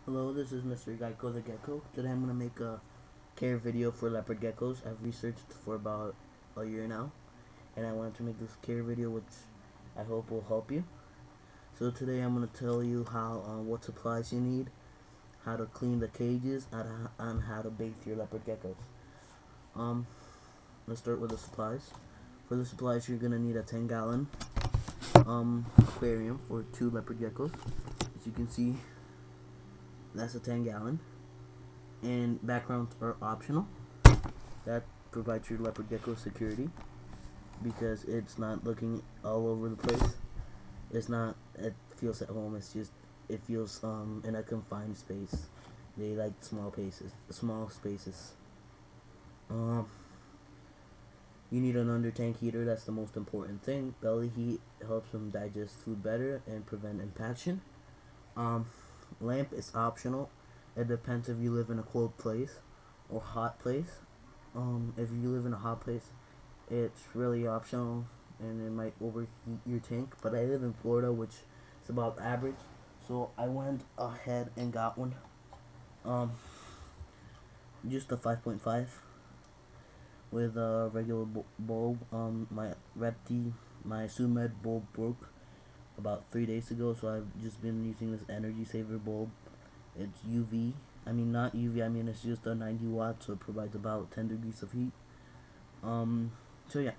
Hello, this is Mr. Gecko the Gecko. Today I'm going to make a care video for leopard geckos. I've researched for about a year now, and I wanted to make this care video which I hope will help you. So today I'm going to tell you what supplies you need, how to clean the cages, and how to bathe your leopard geckos. Let's start with the supplies. For the supplies, you're going to need a 10-gallon aquarium for 2 leopard geckos. As you can see, that's a 10-gallon, and backgrounds are optional. That provides your leopard gecko security because it's not looking all over the place. It feels at home. It feels in a confined space. They like small spaces. You need an under tank heater. That's the most important thing. Belly heat helps them digest food better and prevent impaction. Lamp is optional. It depends if you live in a cold place or hot place. If you live in a hot place, it's really optional and it might overheat your tank. But I live in Florida, which is about average, so I went ahead and got one. Just a 5.5 with a regular bulb. My Sumed bulb broke about 3 days ago, so I've just been using this energy saver bulb. It's UV. Not UV, it's just a 90 watts, so it provides about 10 degrees of heat. So yeah.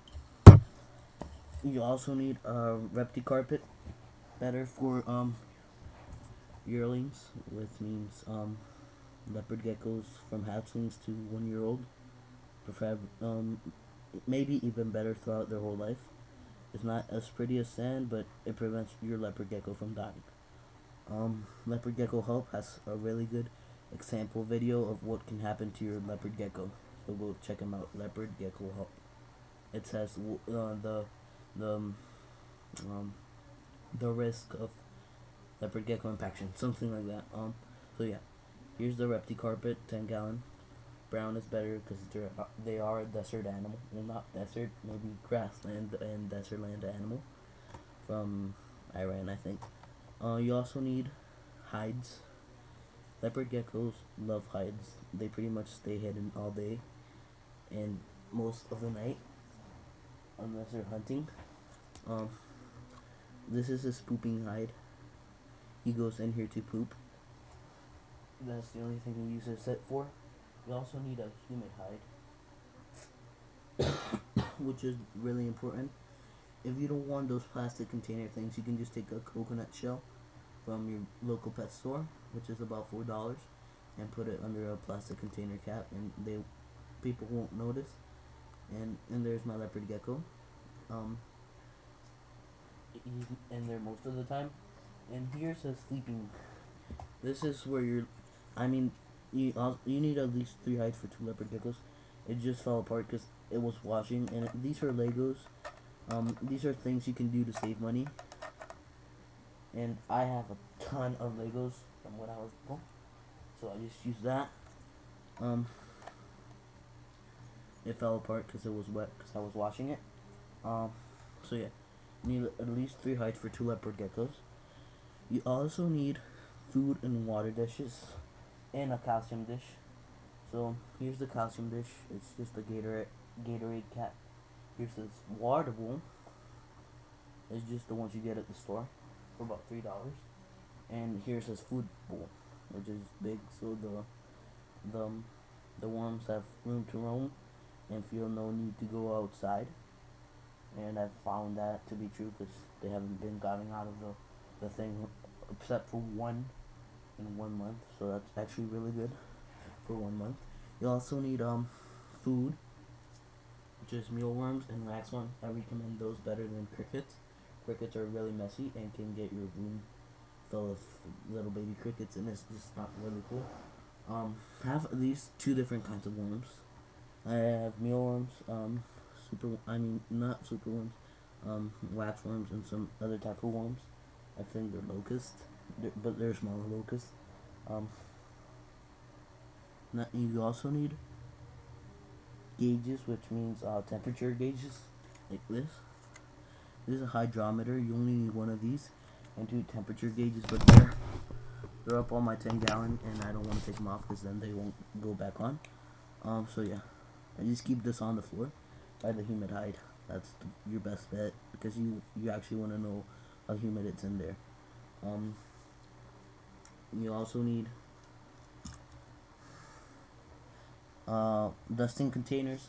You also need a repti carpet, better for yearlings, which means leopard geckos from hatchlings to 1-year-old. Maybe even better throughout their whole life. It's not as pretty as sand, but it prevents your leopard gecko from dying. Leopard Gecko Help has a really good example video of what can happen to your leopard gecko. So go check them out. Leopard Gecko Help. It says the risk of leopard gecko impaction, something like that. So yeah, here's the repti carpet, 10-gallon. Brown is better because they are a desert animal. Well, not desert, maybe grassland and desert land animal from Iran, I think. You also need hides. Leopard geckos love hides. They pretty much stay hidden all day and most of the night, unless they're hunting. This is his pooping hide. He goes in here to poop. That's the only thing he uses it for. You also need a humid hide, which is really important. If you don't want those plastic container things, you can just take a coconut shell from your local pet store, which is about $4, and put it under a plastic container cap, and people won't notice. And there's my leopard gecko. He's in there most of the time. And here's his sleeping. This is where you need at least 3 hides for 2 leopard geckos. It just fell apart because it was washing, and these are Legos. These are things you can do to save money. And I have a ton of Legos from when I was little, so I just used that. It fell apart because it was wet because I was washing it. So yeah, you need at least 3 hides for 2 leopard geckos. You also need food and water dishes and a calcium dish. So here's the calcium dish. It's just a Gatorade cap. Here's this water bowl. It's just the ones you get at the store for about $3. And here's his food bowl, which is big, so the worms have room to roam and feel no need to go outside. And I've found that to be true because they haven't been getting out of the thing except for one in 1 month, so that's actually really good for 1 month. You also need food, which is mealworms and waxworms. I recommend those better than crickets. Crickets are really messy and can get your room full of little baby crickets, and it's just not really cool. Have at least 2 different kinds of worms. I have mealworms, not super worms, waxworms, and some other type of worms. I think they're locusts, but they're smaller locusts. You also need gauges, which means temperature gauges, like this. This is a hydrometer. You only need 1 of these, and 2 temperature gauges, but They're up on my 10-gallon, and I don't want to take them off because then they won't go back on. So yeah, I just keep this on the floor by the humid hide. That's your best bet because you actually want to know how humid it's in there. You also need dusting containers.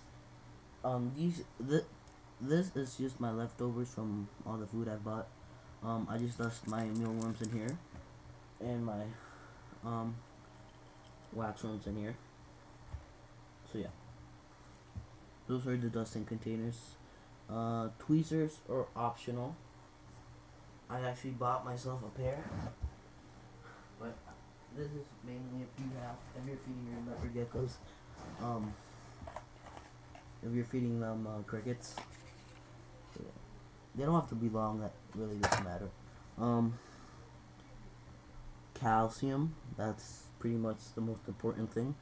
This is just my leftovers from all the food I bought. I just dust my mealworms in here, and my waxworms in here. So yeah, those are the dusting containers. Tweezers are optional. I actually bought myself a pair, but this is mainly if you're feeding your leopard geckos. If you're feeding them crickets, yeah. They don't have to be long. That really doesn't matter. Calcium. That's pretty much the most important thing.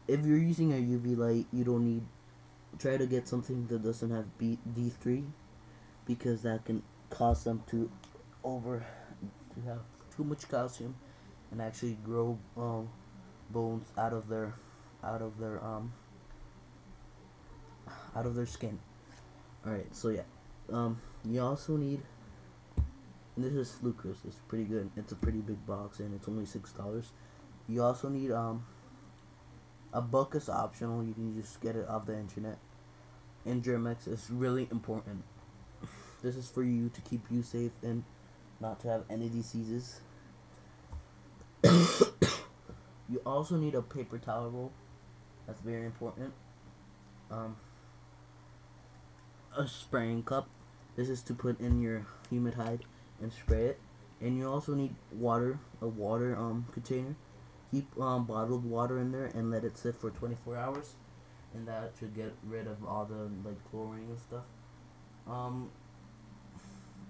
If you're using a UV light, you don't need. Try to get something that doesn't have D3 because that can cause them to have too much calcium and actually grow bones out of their skin. Alright, so yeah. You also need, and this is Lucas, it's pretty good. It's a pretty big box and it's only $6. You also need a book is optional. You can just get it off the internet. And Germex is really important. This is for you to keep you safe and not to have any diseases. You also need a paper towel roll. That's very important. A spraying cup. This is to put in your humid hide and spray it. And you also need water, a water container. Keep bottled water in there and let it sit for 24 hours, and that should get rid of all the chlorine and stuff.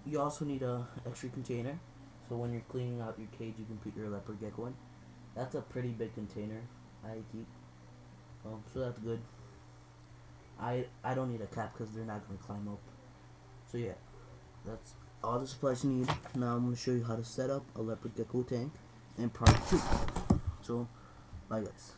You also need a extra container, so when you're cleaning out your cage, you can put your leopard gecko in. That's a pretty big container I keep. So that's good. I don't need a cap because they're not gonna climb up. So yeah, that's all the supplies you need. Now I'm gonna show you how to set up a leopard gecko tank in part 2. So, bye guys.